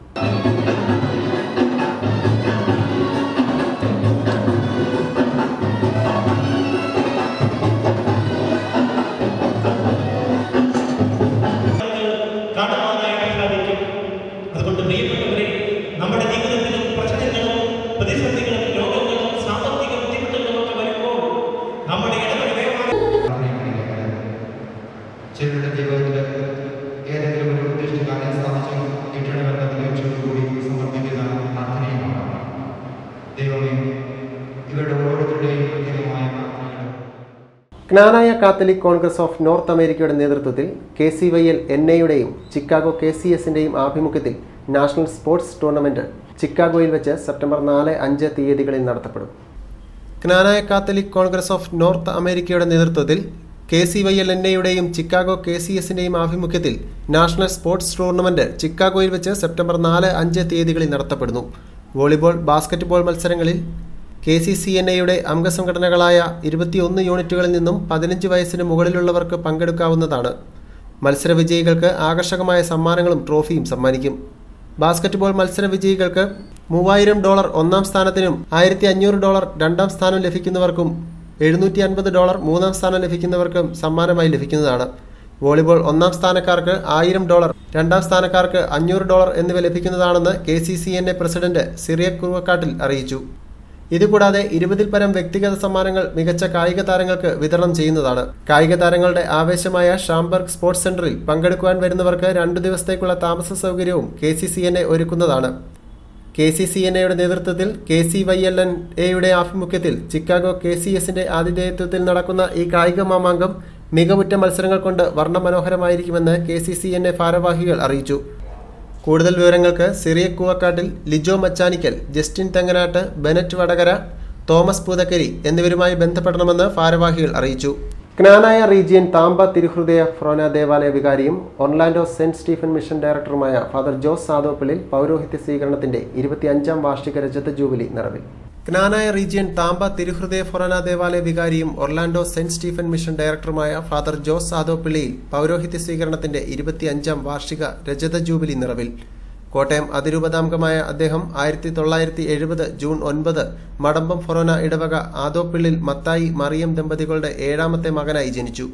ചിലരുടെ ജീവിതത്തിൽ ഏതെങ്കിലും ഒരു ഉദ്ദേശിച്ച കാര്യം സാധിച്ചു കിട്ടണമെന്ന പ്രതീക്ഷയോടുകൂടി സമർപ്പിക്കുന്ന പ്രാർത്ഥനയുമാണ്. ദൈവമേ, ഇവരുടെ ഓരോരുത്തരുടെയും പ്രത്യേകമായ പ്രാർത്ഥനകൾ. ജ്ഞാനായ കാത്തലിക് കോൺഗ്രസ് ഓഫ് നോർത്ത് അമേരിക്കയുടെ നേതൃത്വത്തിൽ KCYL NAയുടെയും ചിക്കാഗോ KCSന്റെയും ആഭിമുഖ്യത്തിൽ നാഷണൽ സ്പോർട്സ് ടൂർണമെന്റ് ചിക്കാഗോയിൽ വെച്ച് സെപ്റ്റംബർ 4-5 തീയതികളിൽ നടത്തപ്പെടും. ജ്ഞാനായ കാത്തലിക് കോൺഗ്രസ് ഓഫ് നോർത്ത് അമേരിക്കയുടെ നേതൃത്വത്തിൽ KCYL NAയുടെയും ചിക്കാഗോ KCSന്റെയും ആഭിമുഖ്യത്തിൽ നാഷണൽ സ്പോർട്സ് ടൂർണമെന്റ് ചിക്കാഗോയിൽ വെച്ച് സെപ്റ്റംബർ 4-5 തീയതികളിൽ നടത്തപ്പെടുന്നു. വോളിബോൾ, ബാസ്കറ്റ്ബോൾ മത്സരങ്ങളിൽ KCCNAയുടെ അംഗസംഘടനകളായ 21 യൂണിറ്റുകളിൽ നിന്നും 15 വയസ്സിന് മുകളിലുള്ളവർക്ക് പങ്കെടുക്കാവുന്നതാണ്. മത്സര വിജയികൾക്ക് ആകർഷകമായ സമ്മാനങ്ങളും ട്രോഫിയും സമ്മാനിക്കും. ബാസ്കറ്റ്ബോൾ മത്സര വിജയികൾക്ക് $3000 ഒന്നാം സ്ഥാനത്തിനും $1500 രണ്ടാം സ്ഥാനം ലഭിക്കുന്നവർക്കും $750 മൂന്നാം സ്ഥാനം ലഭിക്കുന്നവർക്കും സമ്മാനമായി ലഭിക്കുന്നതാണ്. വോളിബോൾ ഒന്നാം സ്ഥാനക്കാർക്ക് $1000, രണ്ടാം സ്ഥാനക്കാർക്ക് $500 എന്നിവ ലഭിക്കുന്നതാണെന്ന് KCCNA പ്രസിഡന്റ് സിറിയക് കുറുവക്കാട്ടിൽ അറിയിച്ചു. ഇതുകൂടാതെ 20-ൽ പരം വ്യക്തിഗത സമ്മാനങ്ങൾ മികച്ച കായിക താരങ്ങൾക്ക് വിതരണം ചെയ്യുന്നതാണ്. കായിക താരങ്ങളുടെ ആവേശമായ ഷാംബർഗ് സ്പോർട്സ് സെന്ററിൽ പങ്കെടുക്കുവാൻ വരുന്നവർക്ക് 2 ദിവസത്തേക്കുള്ള താമസ സൗകര്യവും KCCNA ഒരുക്കുന്നതാണ്. KCCNAയുടെ നേതൃത്വത്തിൽ KCYLNAയുടെ ആഭിമുഖ്യത്തിൽ ചിക്കാഗോ KCSന്റെ ആതിഥേയത്വത്തിൽ നടക്കുന്ന ഈ കായിക മാമാങ്കം മികവുറ്റ മത്സരങ്ങൾ കൊണ്ട് വർണ്ണമനോഹരമായിരിക്കുമെന്ന് KCCNA ഭാരവാഹികൾ അറിയിച്ചു. കൂടുതൽ വിവരങ്ങൾക്ക് Cyriac Kuvakkattil, Lijo Machanikkal, Justin Thenganatt, Bennet Vadakara, Thomas Poothakkari എന്നിവരുമായി ബന്ധപ്പെടണമെന്ന് ഭാരവാഹികൾ അറിയിച്ചു. ക്നാനായ റീജിയൻ താമ്പ തിരുഹൃദയ ഫൊറോന ദേവാലയ വികാരിയും ഒർലാൻഡോ സെന്റ് സ്റ്റീഫൻ മിഷൻ ഡയറക്ടറുമായ ഫാദർ ജോസ് സാദോപ്പിള്ളിൽ പൗരോഹിത്യ സ്വീകരണത്തിന്റെ 25ാം വാർഷിക രജത ജൂബിലി നിറവിൽ. ക്നാനായ റീജിയൻ താമ്പ തിരുഹൃദയ ഫൊറോന ദേവാലയ വികാരിയും ഒർലാൻഡോ സെന്റ് സ്റ്റീഫൻ മിഷൻ ഡയറക്ടറുമായ ഫാദർ ജോസ് സാദോപ്പിള്ളിയിൽ പൗരോഹിത്യ സ്വീകരണത്തിന്റെ 25ാം വാർഷിക രജത ജൂബിലി നിറവിൽ. കോട്ടയം അതിരൂപതാംഗമായ അദ്ദേഹം 1970 ജൂൺ 9 മടമ്പം ഫൊറോന ഇടവക ആദോപ്പിള്ളിൽ മത്തായി മറിയം ദമ്പതികളുടെ 7ാമത്തെ മകനായി ജനിച്ചു.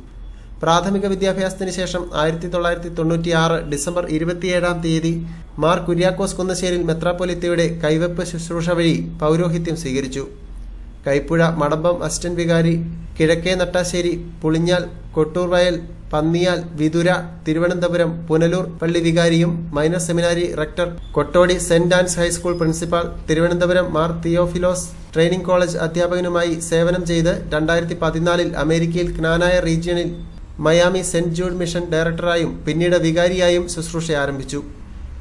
പ്രാഥമിക വിദ്യാഭ്യാസത്തിന് ശേഷം 1996 ഡിസംബർ 27-ാം തീയതി മാർ കുര്യാക്കോസ് കുന്നശ്ശേരിൽ മെത്രാപ്പൊലിത്തയുടെ കൈവെപ്പ് ശുശ്രൂഷ വഴി പൗരോഹിത്യം സ്വീകരിച്ചു. കൈപ്പുഴ മടമ്പം അസിസ്റ്റന്റ് വികാരി, കിഴക്കേ നട്ടാശ്ശേരി, പുളിഞ്ഞാൽ, കൊട്ടൂർ വയൽ, പന്നിയാൽ, വിതുര, തിരുവനന്തപുരം പുനലൂർ പള്ളി വികാരിയും minor seminary rector, Kottodi saint Ann's high school principal, Thiruvananthapuram Mar Theophilus training college അധ്യാപകനുമായി സേവനം ചെയ്ത് 2014 അമേരിക്കയിൽ ക്നാനായ റീജിയണിൽ മയാമി സെന്റ് ജൂഡ് മിഷൻ ഡയറക്ടറായും പിന്നീട് വികാരിയായും ശുശ്രൂഷ ആരംഭിച്ചു.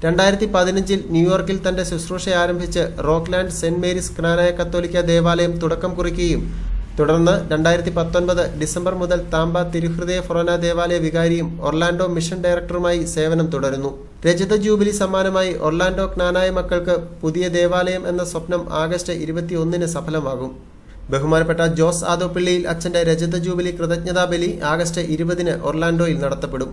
2015 ന്യൂയോർക്കിൽ തന്റെ ശുശ്രൂഷ ആരംഭിച്ച് റോക്ക്ലാൻഡ് സെന്റ് മേരീസ് ക്നാനായ കത്തോലിക്ക ദേവാലയം തുടക്കം കുറിക്കുകയും തുടർന്ന് 2019 ഡിസംബർ മുതൽ താമ്പ തിരുഹൃദയ ഫൊറോന ദേവാലയ വികാരിയും ഒർലാൻഡോ മിഷൻ ഡയറക്ടറുമായി സേവനം തുടരുന്നു. രജത ജൂബിലി സമ്മാനമായി ഒർലാൻഡോ ക്നാനായ മക്കൾക്ക് പുതിയ ദേവാലയം എന്ന സ്വപ്നം ആഗസ്റ്റ് 21 സഫലമാകും. ബഹുമാനപ്പെട്ട ജോസ് ആദോപ്പിള്ളിയിൽ അച്ഛന്റെ രജത ജൂബിലി കൃതജ്ഞതാ ബലി ആഗസ്റ്റ് 20 ഒർലാൻഡോയിൽ നടത്തപ്പെടും.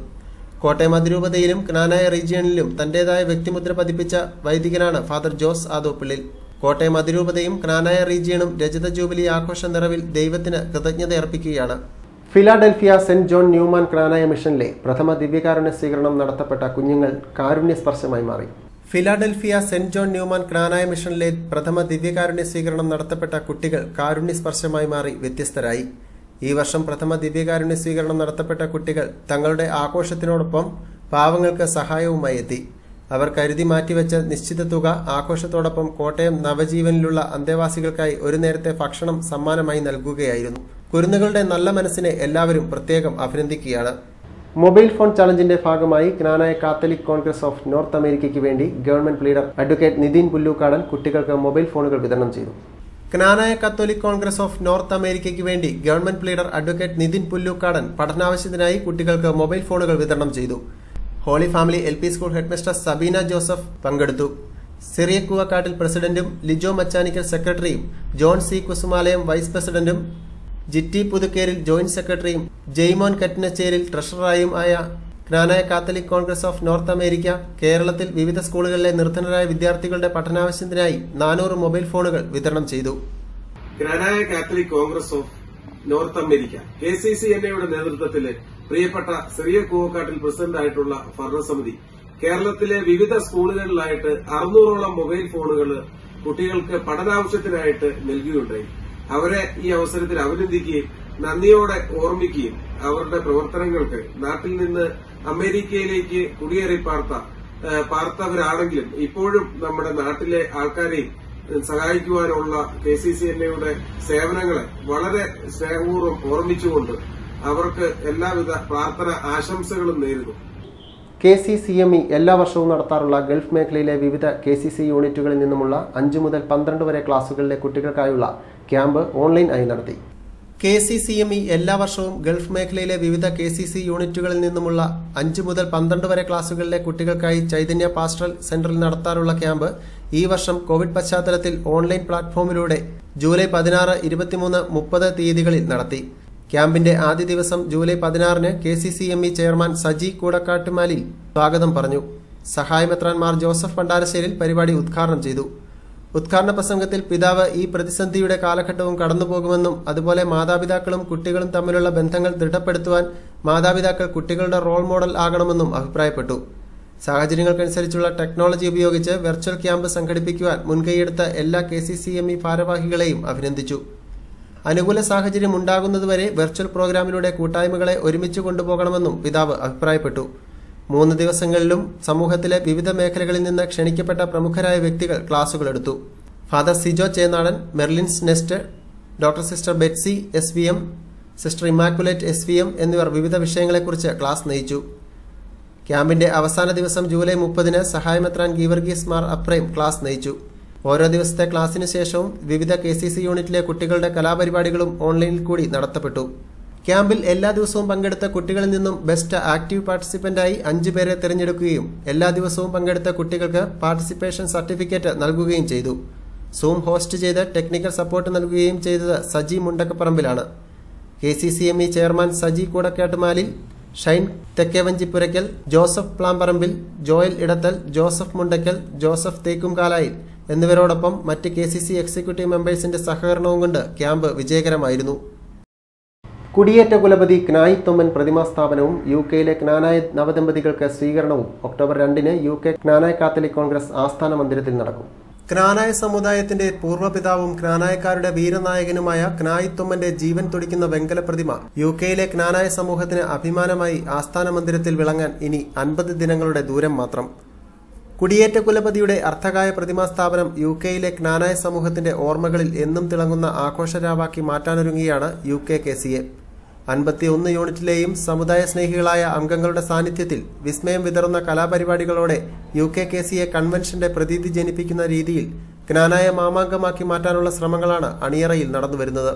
കോട്ടയം അതിരൂപതയിലും ക്നാനായ റീജിയണിലും തന്റേതായ വ്യക്തിമുദ്ര പതിപ്പിച്ച വൈദികനാണ് ഫാദർ ജോസ് ആദോപ്പിള്ളിൽ. കോട്ടയം അതിരൂപതയും ക്നാനായ റീജിയണും രജത ജൂബിലി ആഘോഷ നിറവിൽ ദൈവത്തിന് കൃതജ്ഞതയർപ്പിക്കുകയാണ്. Philadelphia saint John Newman Knanaya മിഷനിലെ പ്രഥമ ദിവ്യകാരുണ്യ സ്വീകരണം നടത്തപ്പെട്ട കുഞ്ഞുങ്ങൾ കാരുണ്യസ്പർശമായി മാറി. Philadelphia saint John Newman Knanaya മിഷനിലെ പ്രഥമ ദിവ്യകാരുണ്യ സ്വീകരണം നടത്തപ്പെട്ട കുട്ടികൾ കാരുണ്യസ്പർശമായി മാറി വ്യത്യസ്തരായി. ഈ വർഷം പ്രഥമ ദിവ്യകാരുണ്യ സ്വീകരണം നടത്തപ്പെട്ട കുട്ടികൾ തങ്ങളുടെ ആഘോഷത്തിനോടൊപ്പം പാവങ്ങൾക്ക് സഹായവുമായി എത്തി. അവർ കരുതി മാറ്റിവെച്ച നിശ്ചിത തുക ആഘോഷത്തോടൊപ്പം കോട്ടയം നവജീവനിലുള്ള അന്തേവാസികൾക്കായി ഒരു നേരത്തെ ഭക്ഷണം സമ്മാനമായി നൽകുകയായിരുന്നു. കുരുന്നുകളുടെ നല്ല മനസ്സിനെ എല്ലാവരും പ്രത്യേകം അഭിനന്ദിക്കുകയാണ്. മൊബൈൽ ഫോൺ ചലഞ്ചിന്റെ ഭാഗമായി Knanaya Catholic Congress of North അമേരിക്കയ്ക്ക് വേണ്ടി government leader advocate Nithin Pullukadan കുട്ടികൾക്ക് മൊബൈൽ ഫോണുകൾ വിതരണം ചെയ്തു. Knanaya Catholic Congress of North അമേരിക്കയ്ക്ക് വേണ്ടി government leader advocate Nithin Pullukadan പഠനാവശ്യത്തിനായി കുട്ടികൾക്ക് മൊബൈൽ ഫോണുകൾ വിതരണം ചെയ്തു. Holy Family LP school headmistress Sabeena Joseph പങ്കെടുത്തു. സിറിയക് കുവക്കാട്ടിൽ പ്രസിഡന്റും ലിജോ മച്ചാനിക്കൽ സെക്രട്ടറിയും ജോൺ C കുസുമാലയം വൈസ് പ്രസിഡന്റും ജിറ്റി പുതുക്കേരിൽ ജോയിന്റ് സെക്രട്ടറിയും ജെയ്മോൻ കറ്റിനച്ചേരിൽ ട്രഷററായും ആയ Knanaya Catholic Congress of north America കേരളത്തിൽ വിവിധ സ്കൂളുകളിലെ നിർധനരായ വിദ്യാർത്ഥികളുടെ പഠനാവശ്യത്തിനായി 400 മൊബൈൽ ഫോണുകൾ വിതരണം ചെയ്തു. Knanaya Catholic Congress of north America KCCNAയുടെ നേതൃത്വത്തില് പ്രിയപ്പെട്ട സിറിയക് കുവക്കാട്ടിൽ പ്രസിഡന്റായിട്ടുള്ള ഭരണസമിതി കേരളത്തിലെ വിവിധ സ്കൂളുകളിലായിട്ട് 600ഓളം മൊബൈൽ ഫോണുകൾ കുട്ടികൾക്ക് പഠനാവശ്യത്തിനായിട്ട് നൽകുകയുണ്ടായി. അവരെ ഈ അവസരത്തിൽ അഭിനന്ദിക്കുകയും നന്ദിയോടെ ഓർമ്മിക്കുകയും അവരുടെ പ്രവർത്തനങ്ങൾക്ക് നാട്ടിൽ നിന്ന് അമേരിക്കയിലേക്ക് കുടിയേറി പാർത്തവരാണെങ്കിലും ഇപ്പോഴും നമ്മുടെ നാട്ടിലെ ആൾക്കാരെയും സഹായിക്കുവാനുള്ള KCCNAയുടെ സേവനങ്ങളെ വളരെ സ്നേഹപൂർവ്വം ഓർമ്മിച്ചുകൊണ്ട് അവർക്ക് എല്ലാവിധ പ്രാർത്ഥന ആശംസകളും നേരുന്നു. KCCME എല്ലാ വർഷവും നടത്താറുള്ള ഗൾഫ് മേഖലയിലെ വിവിധ KCC യൂണിറ്റുകളിൽ നിന്നുമുള്ള 5 മുതൽ 12 വരെ ക്ലാസുകളിലെ കുട്ടികൾക്കായുള്ള ക്യാമ്പ് ഓൺലൈൻ ആയി നടത്തി. KCCME എല്ലാ വർഷവും ഗൾഫ് മേഖലയിലെ വിവിധ KCC യൂണിറ്റുകളിൽ നിന്നുമുള്ള 5 മുതൽ 12 വരെ ക്ലാസുകളിലെ കുട്ടികൾക്കായി ചൈതന്യ പാസ്റ്ററൽ സെന്ററിൽ നടത്താറുള്ള ക്യാമ്പ് ഈ വർഷം കോവിഡ് പശ്ചാത്തലത്തിൽ ഓൺലൈൻ പ്ലാറ്റ്ഫോമിലൂടെ ജൂലൈ 16, 23, 30 തീയതികളിൽ നടത്തി. ക്യാമ്പിന്റെ ആദ്യ ദിവസം ജൂലൈ 16 KCCME ചെയർമാൻ സജി കൂടക്കാട്ടുമാലിൽ സ്വാഗതം പറഞ്ഞു. സഹായമെത്രാൻ മാർ ജോസഫ് പണ്ടാരശ്ശേരിൽ പരിപാടി ഉദ്ഘാടനം ചെയ്തു. ഉദ്ഘാടന പ്രസംഗത്തിൽ പിതാവ് ഈ പ്രതിസന്ധിയുടെ കാലഘട്ടവും കടന്നുപോകുമെന്നും അതുപോലെ മാതാപിതാക്കളും കുട്ടികളും തമ്മിലുള്ള ബന്ധങ്ങൾ ദൃഢപ്പെടുത്തുവാൻ മാതാപിതാക്കൾ കുട്ടികളുടെ റോൾ മോഡൽ ആകണമെന്നും അഭിപ്രായപ്പെട്ടു. സാഹചര്യങ്ങൾക്കനുസരിച്ചുള്ള ടെക്നോളജി ഉപയോഗിച്ച് വെർച്വൽ ക്യാമ്പ് സംഘടിപ്പിക്കുവാൻ മുൻകൈയെടുത്ത എല്ലാ KCCME ഭാരവാഹികളെയും അഭിനന്ദിച്ചു. അനുകൂല സാഹചര്യം ഉണ്ടാകുന്നതുവരെ വെർച്വൽ പ്രോഗ്രാമിലൂടെ കൂട്ടായ്മകളെ ഒരുമിച്ച് കൊണ്ടുപോകണമെന്നും പിതാവ് അഭിപ്രായപ്പെട്ടു. 3 ദിവസങ്ങളിലും സമൂഹത്തിലെ വിവിധ മേഖലകളിൽ നിന്ന് ക്ഷണിക്കപ്പെട്ട പ്രമുഖരായ വ്യക്തികൾ ക്ലാസുകളെടുത്തു. Father Sijo Chenadan, Merlin's nest, doctor sister Betsy SVM, sister immaculate SVM എന്നിവർ വിവിധ വിഷയങ്ങളെക്കുറിച്ച് ക്ലാസ് നയിച്ചു. ക്യാമ്പിന്റെ അവസാന ദിവസം ജൂലൈ 30-ന് സഹായമെത്രാൻ ഗീവർഗീസ് മാർ അപ്രേം ക്ലാസ് നയിച്ചു. ഓരോ ദിവസത്തെ ക്ലാസിന് ശേഷവും വിവിധ KCC യൂണിറ്റിലെ കുട്ടികളുടെ കലാപരിപാടികളും ഓൺലൈനിൽ കൂടി നടത്തപ്പെട്ടു. ക്യാമ്പിൽ എല്ലാ ദിവസവും പങ്കെടുത്ത കുട്ടികളിൽ നിന്നും ബെസ്റ്റ് ആക്റ്റീവ് പാർട്ടിസിപ്പന്റായി 5 പേരെ തിരഞ്ഞെടുക്കുകയും എല്ലാ ദിവസവും പങ്കെടുത്ത കുട്ടികൾക്ക് പാർട്ടിസിപ്പേഷൻ സർട്ടിഫിക്കറ്റ് നൽകുകയും ചെയ്തു. സൂം ഹോസ്റ്റ് ചെയ്ത് ടെക്നിക്കൽ സപ്പോർട്ട് നൽകുകയും ചെയ്തത് സജി മുണ്ടക്കപ്പറമ്പിലാണ്. KCCME chairman Saji Koodakkattumalil, Shine Thekkevanchipurackal, Joseph Plamparambil, Joel Edathil, Joseph Mundackal, Joseph Thekkumkalayil എന്നിവരോടൊപ്പം മറ്റ് KCC എക്സിക്യൂട്ടീവ് മെമ്പേഴ്സിന്റെ സഹകരണവും കൊണ്ട് ക്യാമ്പ് വിജയകരമായിരുന്നു. കുടിയേറ്റ കുലപതി ക്നായി തൊമ്മൻ പ്രതിമാ സ്ഥാപനവും UK-യിലെ ക്നാനായ നവദമ്പതികൾക്ക് സ്വീകരണവും ഒക്ടോബർ 2-ന് UK ക്നാനായ കാത്തലിക് കോൺഗ്രസ് ആസ്ഥാന മന്ദിരത്തിൽ നടക്കും. ക്നാനായ സമുദായത്തിന്റെ പൂർവ്വപിതാവും ക്നാനായക്കാരുടെ വീരനായകനുമായ ക്നായി തൊമ്മന്റെ ജീവൻ തുടിക്കുന്ന വെങ്കല പ്രതിമ UK-യിലെ ക്നാനായ സമൂഹത്തിന് അഭിമാനമായി ആസ്ഥാന മന്ദിരത്തിൽ വിളങ്ങാൻ ഇനി 50 ദിനങ്ങളുടെ ദൂരം മാത്രം. കുടിയേറ്റ കുലപതിയുടെ അർത്ഥകായ പ്രതിമാ സ്ഥാപനം UK-യിലെ ക്നാനായ സമൂഹത്തിന്റെ ഓർമ്മകളിൽ എന്നും തിളങ്ങുന്ന ആഘോഷരാവാക്കി മാറ്റാനൊരുങ്ങിയാണ് UK KCA. 51 യൂണിറ്റിലെയും സമുദായ സ്നേഹികളായ അംഗങ്ങളുടെ സാന്നിധ്യത്തിൽ വിസ്മയം വിതറുന്ന കലാപരിപാടികളോടെ UK KCA കൺവെൻഷന്റെ പ്രതീതി ജനിപ്പിക്കുന്ന രീതിയിൽ ക്നാനായ മാമാങ്കമാക്കി മാറ്റാനുള്ള ശ്രമങ്ങളാണ് അണിയറയിൽ നടന്നുവരുന്നത്.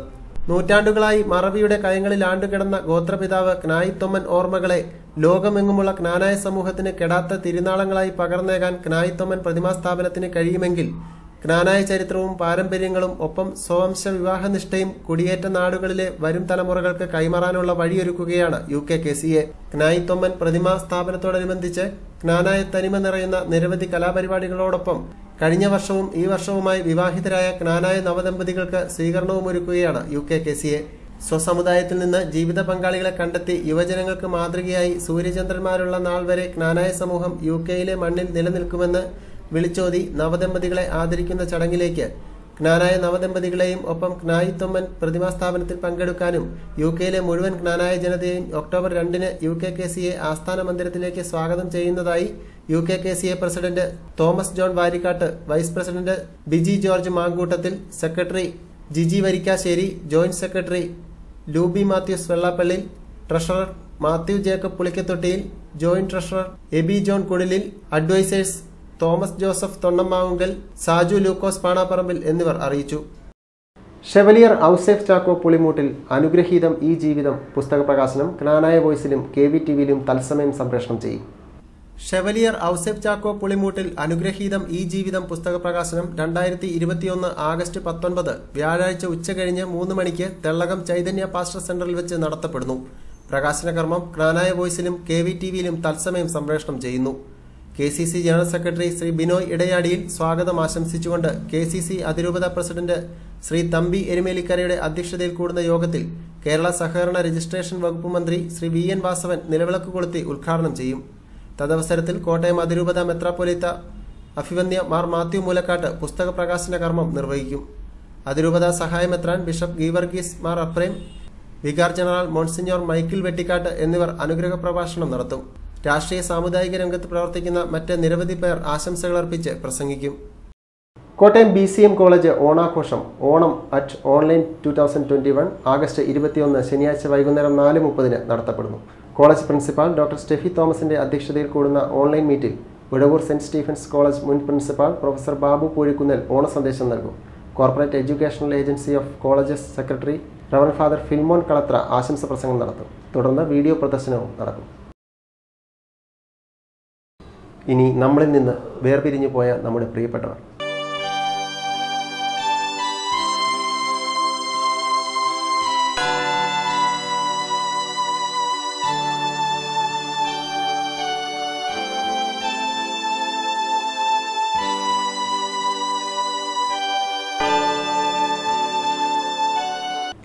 നൂറ്റാണ്ടുകളായി മറവിയുടെ കയങ്ങളിൽ ആണ്ടുകിടന്ന ഗോത്രപിതാവ് ക്നായി തൊമ്മൻ ഓർമ്മകളെ ലോകമെങ്ങുമുള്ള ക്നാനായ സമൂഹത്തിന് കെടാത്ത തിരുനാളങ്ങളായി പകർന്നേകാൻ ക്നായി തൊമ്മൻ പ്രതിമാ സ്ഥാപനത്തിന് കഴിയുമെങ്കിൽ ക്നാനായ ചരിത്രവും പാരമ്പര്യങ്ങളും ഒപ്പം സ്വവംശ വിവാഹനിഷ്ഠയും കുടിയേറ്റ നാടുകളിലെ വരും തലമുറകൾക്ക് കൈമാറാനുള്ള വഴിയൊരുക്കുകയാണ് UK KCA. ക്നായി തൊമ്മൻ പ്രതിമാ സ്ഥാപനത്തോടനുബന്ധിച്ച് ക്നാനായ തനിമ നിറയുന്ന നിരവധി കലാപരിപാടികളോടൊപ്പം കഴിഞ്ഞ വർഷവും ഈ വർഷവുമായി വിവാഹിതരായ ക്നാനായ നവദമ്പതികൾക്ക് സ്വീകരണവും ഒരുക്കുകയാണ് UK KCA. സ്വസമുദായത്തിൽ നിന്ന് ജീവിത പങ്കാളികളെ കണ്ടെത്തി യുവജനങ്ങൾക്ക് മാതൃകയായി സൂര്യചന്ദ്രന്മാരുള്ള നാൾ വരെ ക്നാനായ സമൂഹം UK-യിലെ മണ്ണിൽ നിലനിൽക്കുമെന്ന് വിളിച്ചോതി നവദമ്പതികളെ ആദരിക്കുന്ന ചടങ്ങിലേക്ക് ക്നാനായ നവദമ്പതികളെയും ഒപ്പം ക്നായി തൊമ്മൻ പ്രതിമാ സ്ഥാപനത്തിൽ പങ്കെടുക്കാനും UK-യിലെ മുഴുവൻ ക്നാനായ ജനതയെയും ഒക്ടോബർ 2-ന് UK KCA ആസ്ഥാന മന്ദിരത്തിലേക്ക് സ്വാഗതം ചെയ്യുന്നതായി UK KCA president Thomas John Varikkatt, vice president Biji George Mankoottathil, secretary Jiji Varikkassery, joint secretary Luby Mathews Vellappallil, treasurer Mathew Jacob Pulikkathottiyil, joint treasurer Aby John Kudilil, advisors Thomas Joseph Thonnammavunkal, Saju Lukose Panaparambil എന്നിവർ അറിയിച്ചു. ഷെവലിയർ ഔസേഫ് ചാക്കോ പുളിമൂട്ടിൽ അനുഗ്രഹീതം ഈ ജീവിതം പുസ്തക പ്രകാശനം ക്നാനായ വോയ്സിലും KVTVയിലും തത്സമയം സംപ്രേഷണം ചെയ്യും. ഷെവലിയർ ഔസേഫ് ചാക്കോ പുളിമൂട്ടിൽ അനുഗ്രഹീതം ഈ ജീവിതം പുസ്തക പ്രകാശനം 2021 ആഗസ്റ്റ് 19 വ്യാഴാഴ്ച ഉച്ചകഴിഞ്ഞ് 3 മണിക്ക് തെള്ളകം ചൈതന്യ പാസ്റ്റർ സെന്ററിൽ വെച്ച് നടത്തപ്പെടുന്നു. പ്രകാശന കർമ്മം ക്നാനായ വോയ്സിലും KVTVയിലും തത്സമയം സംപ്രേഷണം ചെയ്യുന്നു. KCC general secretary Shri Binoy Idayadiyil സ്വാഗതം ആശംസിച്ചുകൊണ്ട് KCC അതിരൂപത പ്രസിഡന്റ് ശ്രീ തമ്പി എരുമേലിക്കരയുടെ അധ്യക്ഷതയിൽ കൂടുന്ന യോഗത്തിൽ കേരള സഹകരണ രജിസ്ട്രേഷൻ വകുപ്പ് മന്ത്രി ശ്രീ VN വാസവൻ നിലവിളക്ക് കൊളുത്തി ഉദ്ഘാടനം ചെയ്യും. തദവസരത്തിൽ കോട്ടയം അതിരൂപത മെത്രാപ്പൊലീത്ത അഭിവന്യ മാർ മാത്യു മൂലക്കാട്ട് പുസ്തക പ്രകാശന കർമ്മം നിർവഹിക്കും. അതിരൂപത സഹായമെത്രാൻ bishop Geevarghese Mar Aprem, vicar general monsignor Michael Vettikkatt എന്നിവർ അനുഗ്രഹ പ്രഭാഷണം നടത്തും. രാഷ്ട്രീയ സാമുദായിക രംഗത്ത് പ്രവർത്തിക്കുന്ന മറ്റ് നിരവധി പേർ ആശംസകളർപ്പിച്ച് പ്രസംഗിക്കും. കോട്ടയം BCM കോളേജ് ഓണാഘോഷം ഓണം അറ്റ് ഓൺലൈൻ 2021 ആഗസ്റ്റ് 21 ശനിയാഴ്ച വൈകുന്നേരം 4:30 നടത്തപ്പെടുന്നു. കോളേജ് പ്രിൻസിപ്പാൾ ഡോക്ടർ സ്റ്റെഫി തോമസിന്റെ അധ്യക്ഷതയിൽ കൂടുന്ന ഓൺലൈൻ മീറ്റിൽ വിടവൂർ സെന്റ് സ്റ്റീഫൻസ് കോളേജ് മുൻ പ്രിൻസിപ്പാൾ പ്രൊഫസർ ബാബു പൂഴിക്കുന്നൽ ഓണസന്ദേശം നൽകും. Corporate educational agency of colleges secretary reverend father Philemon Kalathra ആശംസ പ്രസംഗം നടത്തും. തുടർന്ന് വീഡിയോ പ്രദർശനവും നടക്കും. ഇനി നമ്മളിൽ നിന്ന് വേർപിരിഞ്ഞു പോയ നമ്മുടെ പ്രിയപ്പെട്ടവർ.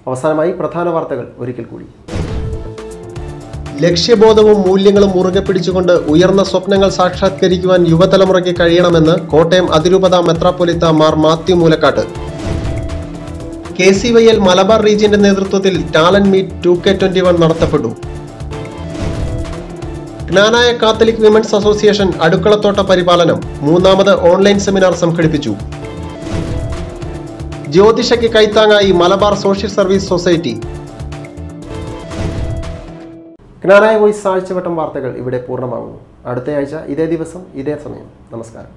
അവസാനമായി പ്രധാന വാർത്തകൾ ഒരിക്കൽ കൂടി. ലക്ഷ്യബോധവും മൂല്യങ്ങളും മുറുകെ പിടിച്ചുകൊണ്ട് ഉയർന്ന സ്വപ്നങ്ങൾ സാക്ഷാത്കരിക്കുവാൻ യുവതലമുറയ്ക്ക് കഴിയണമെന്ന് കോട്ടയം അതിരൂപത മെത്രാപ്പൊലീത്ത മാർ മാത്യു മൂലക്കാട്ട്. KCYL മലബാർ റീജിയന്റെ നേതൃത്വത്തിൽ ടാലന്റ് മീറ്റ് 2K21 നടത്തപ്പെട്ടു. ജ്ഞാനായ കാത്തലിക് വിമൻസ് അസോസിയേഷൻ അടുക്കളത്തോട്ട പരിപാലനം 3ാമത് ഓൺലൈൻ സെമിനാർ സംഘടിപ്പിച്ചു. ജ്യോതിഷയ്ക്ക് കൈത്താങ്ങായി മലബാർ സോഷ്യൽ സർവീസ് സൊസൈറ്റി. ജ്ഞാനായ വോയിസ് ആഴ്ചവട്ടം വാർത്തകൾ ഇവിടെ പൂർണ്ണമാകുന്നു. അടുത്തയാഴ്ച ഇതേ ദിവസം ഇതേ സമയം. നമസ്കാരം.